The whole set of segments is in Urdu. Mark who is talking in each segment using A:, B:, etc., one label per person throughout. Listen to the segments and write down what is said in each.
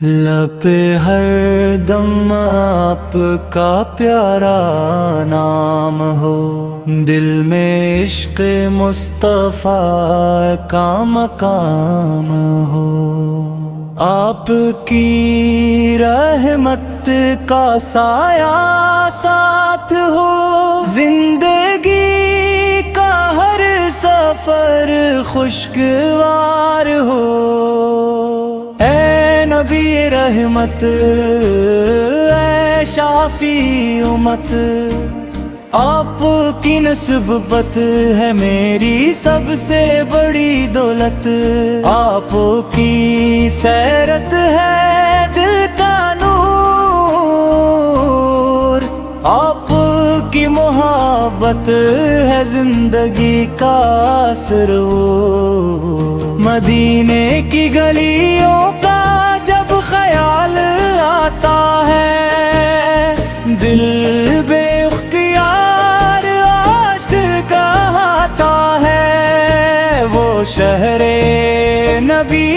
A: لب پہ ہر دم آپ کا پیارا نام ہو، دل میں عشق مصطفیٰ کا مقام ہو، آپ کی رحمت کا سایہ ساتھ ہو، زندگی کا ہر سفر خوشگوار ہو۔ اے نبی رحمت، اے شافی امت، آپ کی نسبت ہے میری سب سے بڑی دولت، آپ کی سیرت ہے دل کا نور، آپ کی محبت ہے زندگی کا سرور۔ مدینے کی گلیوں کا جب خیال آتا ہے، دل بے اختیار عاشق کہتا ہے۔ وہ شہر نبی،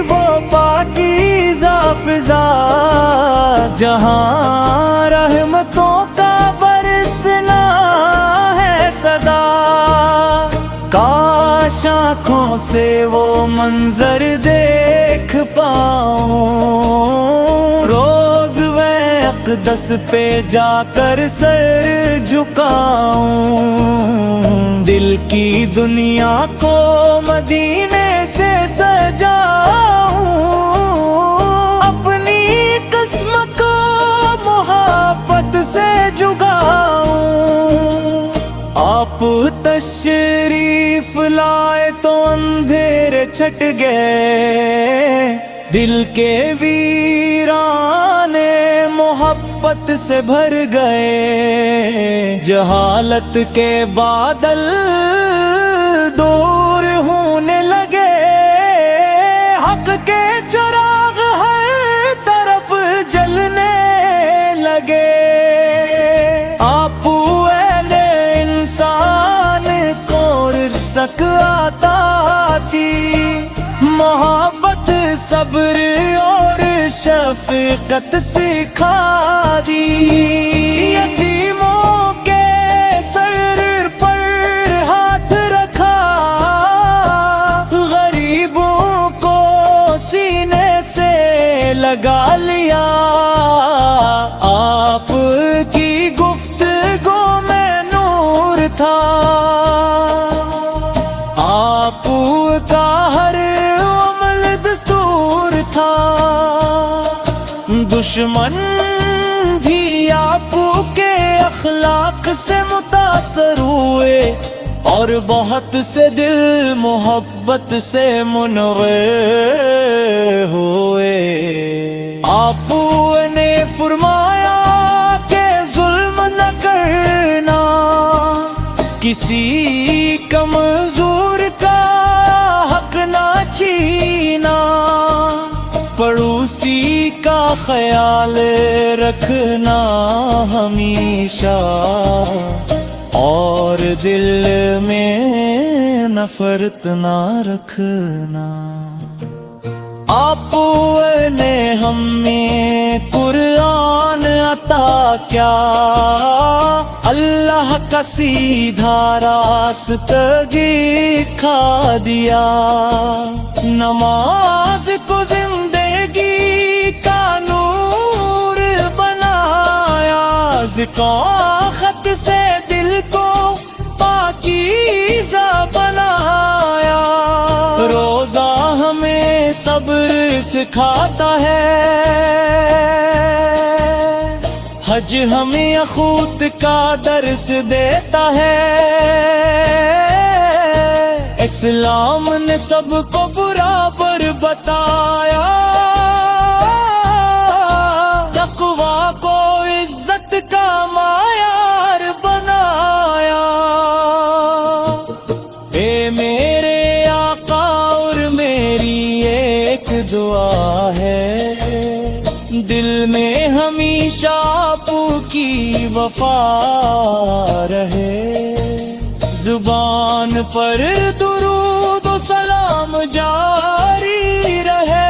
A: وہ پاکیزہ فضا، جہاں رحمتوں کا برسنا ہے صدا۔ کاش آنکھوں سے وہ منظر دیکھ پاؤں، روز میں اقدس پہ جا کر سر جھکاؤں، دل کی دنیا کو مدینے سے سجاؤں، اپنی قسم کو محبت سے جگاؤں۔ آپ تشریف لائے تو اندھیرے چھٹ گئے، دل کے ویرانے محبت سے بھر گئے، جہالت کے بادل دور ہونے لگے، حق کے چراغ ہر طرف جلنے لگے۔ آپ رزق عطا کی محبت، صبر اور شفقت سکھا دی، یتیموں کے سر پر ہاتھ رکھا، غریبوں کو سینے سے لگا لیا۔ آپ کی گفتگو میں نور تھا، آپ کا ہر عمل دستور تھا، دشمن بھی آپ کے اخلاق سے متاثر ہوئے، اور بہت سے دل محبت سے منور ہوئے۔ آپ نے فرمایا کہ ظلم نہ کرنا، کسی کمزور کا حق نہ چھینا، پڑوسی کا خیال رکھنا ہمیشہ، اور دل میں نفرت نہ رکھنا۔ آپ نے ہمیں قرآن عطا کیا، اللہ کا سیدھا راستہ دکھا دیا، نماز کو زندگی کا نور بنایا، ذکر خط سے دل کو پاکیزہ بنایا، روزہ ہمیں صبر سکھاتا ہے، حج ہمیں اخوت کا درس دیتا ہے، اسلام نے سب کو برابر بتایا، تقویٰ کو عزت کا معیار بنایا۔ اے میرے آقا اور میری ایک دعا ہے، دل میں ہمیشہ آپ کی وفا رہے، زبان پر درود و سلام جاری رہے،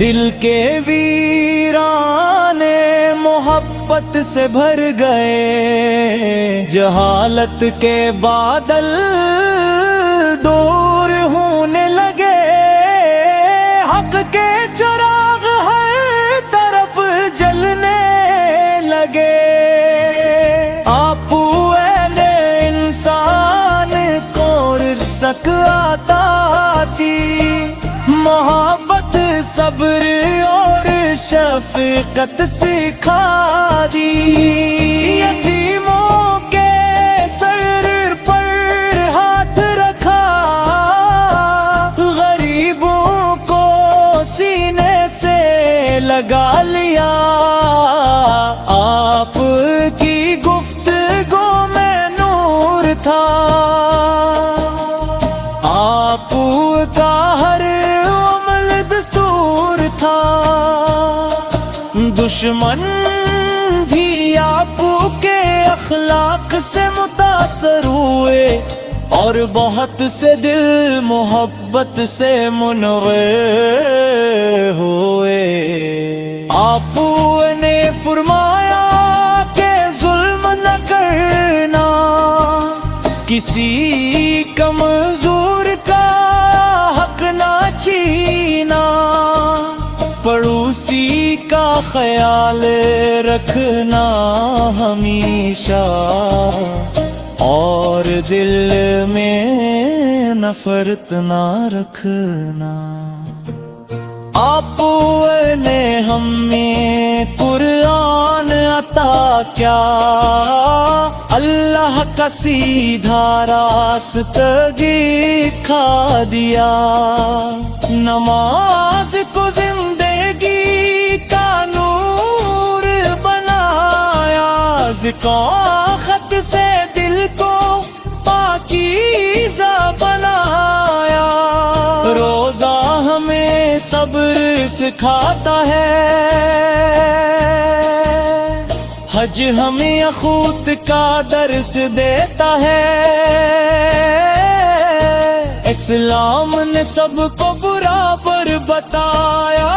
A: دل کے ویرانے محبت سے بھر گئے، جہالت کے بادل دور ہونے لگے، حق کے چراغ ہر طرف جلنے لگے۔ آپ انسان کو رزق عطا کی، محبت صبر اور شفقت سکھا دی، یتیموں کے سر پر ہاتھ رکھا، غریبوں کو سینے سے لگا لیا۔ آپ کی گفتگو میں نور تھا، آپ کا ہر عمل دستور تھا، دشمن بھی آپ کے اخلاق سے متاثر ہوئے، اور بہت سے دل محبت سے منور ہوئے۔ آپ نے فرمایا کہ ظلم نہ کرنا، کسی کمزور کا حق نہ چھینا، پڑوسی کا خیال رکھنا ہمیشہ، اور دل میں نفرت نہ رکھنا۔ آپ نے ہمیں قرآن عطا کیا، اللہ کا سیدھا راستہ دکھا دیا، نماز کو زندگی کا نور بنایا، ذکر خط سے دل کو پاکیزہ بنایا، روزہ ہمیں صبر سکھاتا ہے، حج ہمیں اخوت کا درس دیتا ہے، اسلام نے سب کو برابر بتایا،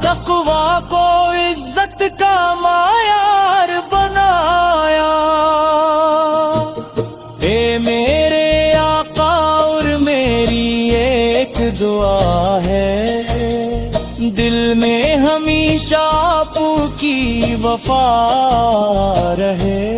A: تقویٰ کو عزت کا معیار بنایا۔ اے میرے آقا اور میری ایک دعا ہے، دل میں ہمیشہ آپ کی وفا رہے،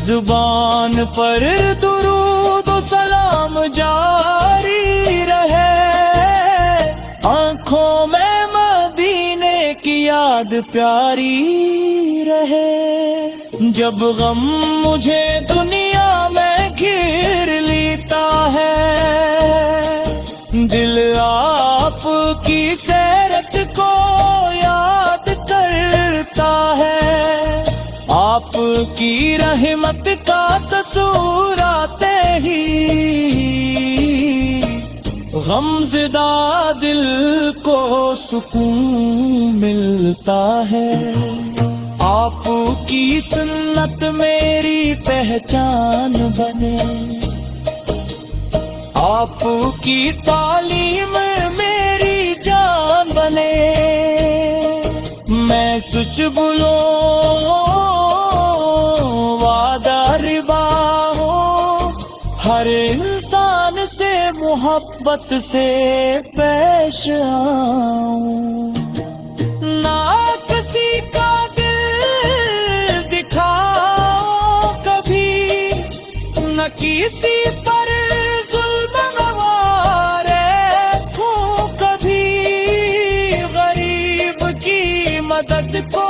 A: زبان پر درود و سلام جاری رہے، آنکھوں میں مدینے کی یاد پیاری رہے، جب غم مجھے دنیا میں گھیر لیتا ہے، دل آپ کی سیرت کو یاد کرتا ہے، آپ کی رحمت کا تصور آتے ہی غمزدہ دل کو سکون ملتا ہے، آپ کی سنت میری پہچان بنے، آپ کی تعلیم میری جان بنے، میں سچ بولوں وعدہ ربا ہو، ہر انسان سے محبت سے پیش آؤں، نہ کسی کا دل دکھاؤ کبھی، نہ کسی پر ظلم نوارے ہوں کبھی، غریب کی مدد کو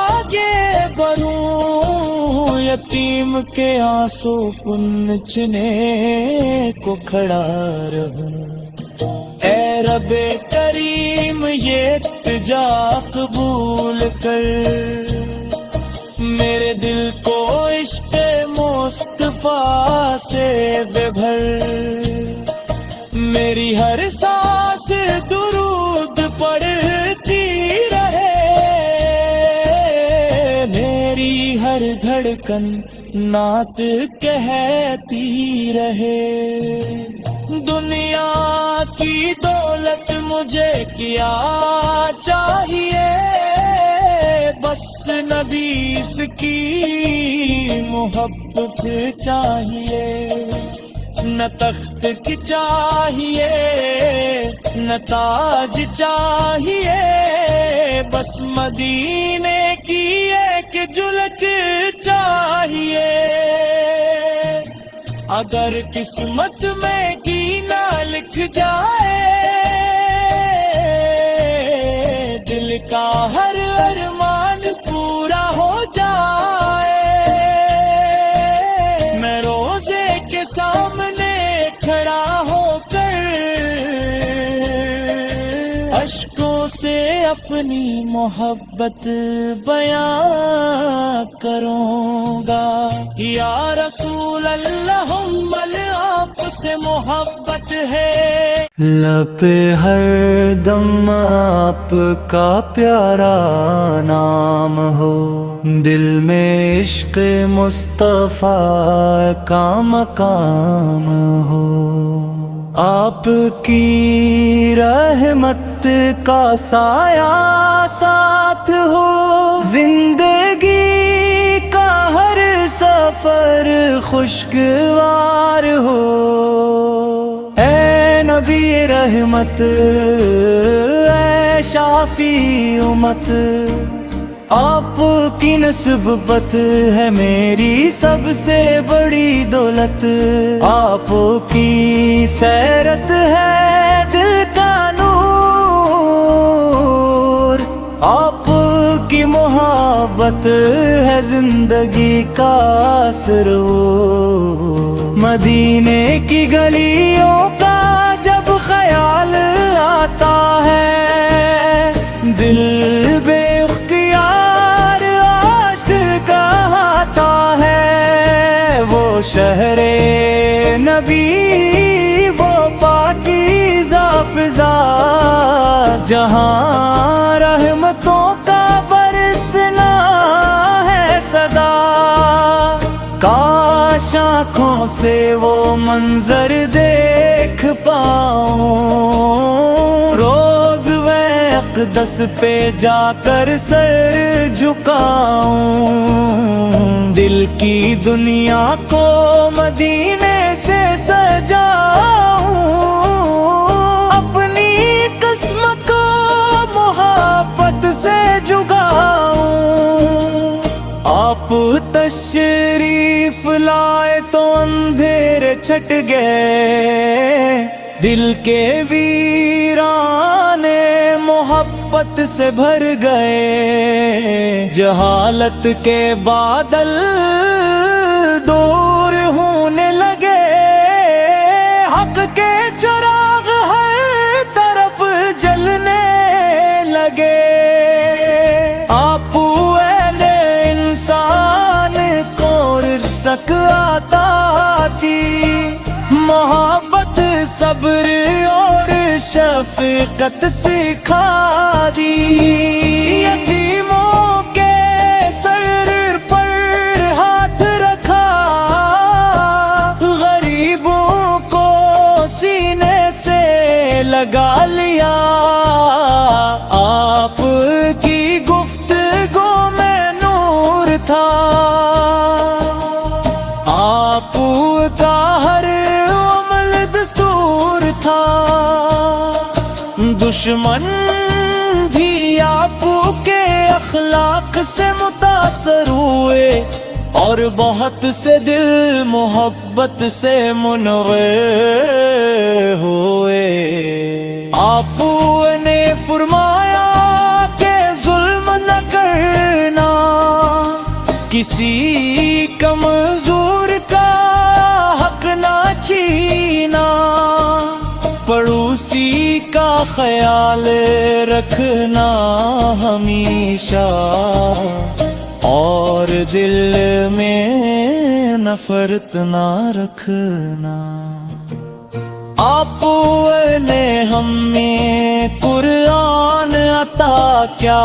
A: آگے بڑھوں، یتیم کے آنسو پونچھنے کو کھڑا رہوں، اے رب کریم یہ التجا قبول کر، میرے دل کو عشق مصطفیٰ سے بے بھر، میری ہر سانس درود پڑھتی رہے، میری ہر دھڑکن نعت کہتی رہے، دنیا کی دولت مجھے کیا چاہیے، بس نبی کی محبت چاہیے، نہ تخت کی چاہیے نہ تاج چاہیے، بس مدینے کی ایک جھلک چاہیے۔ اگر قسمت میں کی نہ لکھ جائے، دل کا ہر ارمان پورا ہو جائے، میں روزے کے سامنے کھڑا ہو کر اشکوں سے اپنی محبت بیان کروں گا۔ یا رسول اللہ ہمیں آپ سے محبت ہے، لب پہ ہر دم آپ کا پیارا نام ہو، دل میں عشق مصطفیٰ کا مقام ہو، آپ کی رحمت کا سایہ ساتھ ہو، زندگی کا ہر سفر خوشگوار ہو، اے نبی رحمت اے شافی امت، آپ کی نسبت ہے میری سب سے بڑی دولت، آپ کی سیرت ہے دل کا نور، آپ کی محبت ہے زندگی کا سرور، مدینے کی گلیوں کا جب خیال آتا ہے، دل بے اختیار عاشق کہتا ہے، وہ شہر نبی وہ پاکیزہ فضا، جہاں رحمتوں کا برسنا ہے صدا، کاش آنکھوں سے وہ منظر دیکھ پاؤں، روز اقدس پہ جا کر سر جھکاؤں، دل کی دنیا کو مدینے سے سجاؤں، اپنی قسمت کو محبت سے جگاؤں، آپ تشریف لائے تو اندھیرے چھٹ گئے، دل کے ویرانے محبت سے بھر گئے، جہالت کے بادل دور ہونے لگے، حق کے چراغ ہر طرف جلنے لگے، آپ اہل انسان کو رزق عطا کی، محبت صبر اور شفقت سکھا دی، یتیموں کے سر پر ہاتھ رکھا، غریبوں کو سینے سے لگا لیا، آپ کی گفتگو میں نور تھا، آپ کا ہر عمل دستور تھا، دشمن بھی آپ کے اخلاق سے متاثر ہوئے، اور بہت سے دل محبت سے منور ہوئے، آپ نے فرمایا کہ ظلم نہ کرنا، کسی کمزور کا حق نہ چھینا، پڑوسی کا خیال رکھنا ہمیشہ، اور دل میں نفرت نہ رکھنا، آپ نے ہمیں قرآن عطا کیا،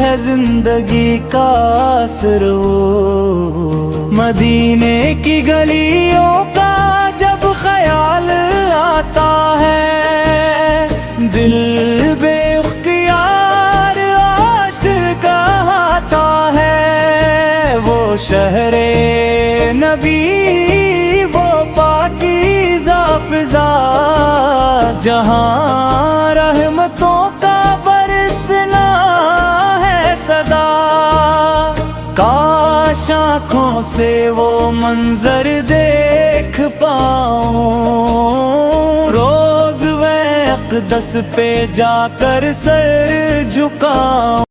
A: ہے زندگی کا اثر وہ، مدینے کی گلیوں کا جب خیال آتا ہے، دل بے اختیار عاشق کہاتا ہے، وہ شہر نبی وہ پاکیزہ فضا جہاں رحمتوں کا برسنا ہے صدا، کاش آنکھوں سے وہ منظر دیکھ پاؤں، روز وہ اقدس پہ جا کر سر جھکاؤں۔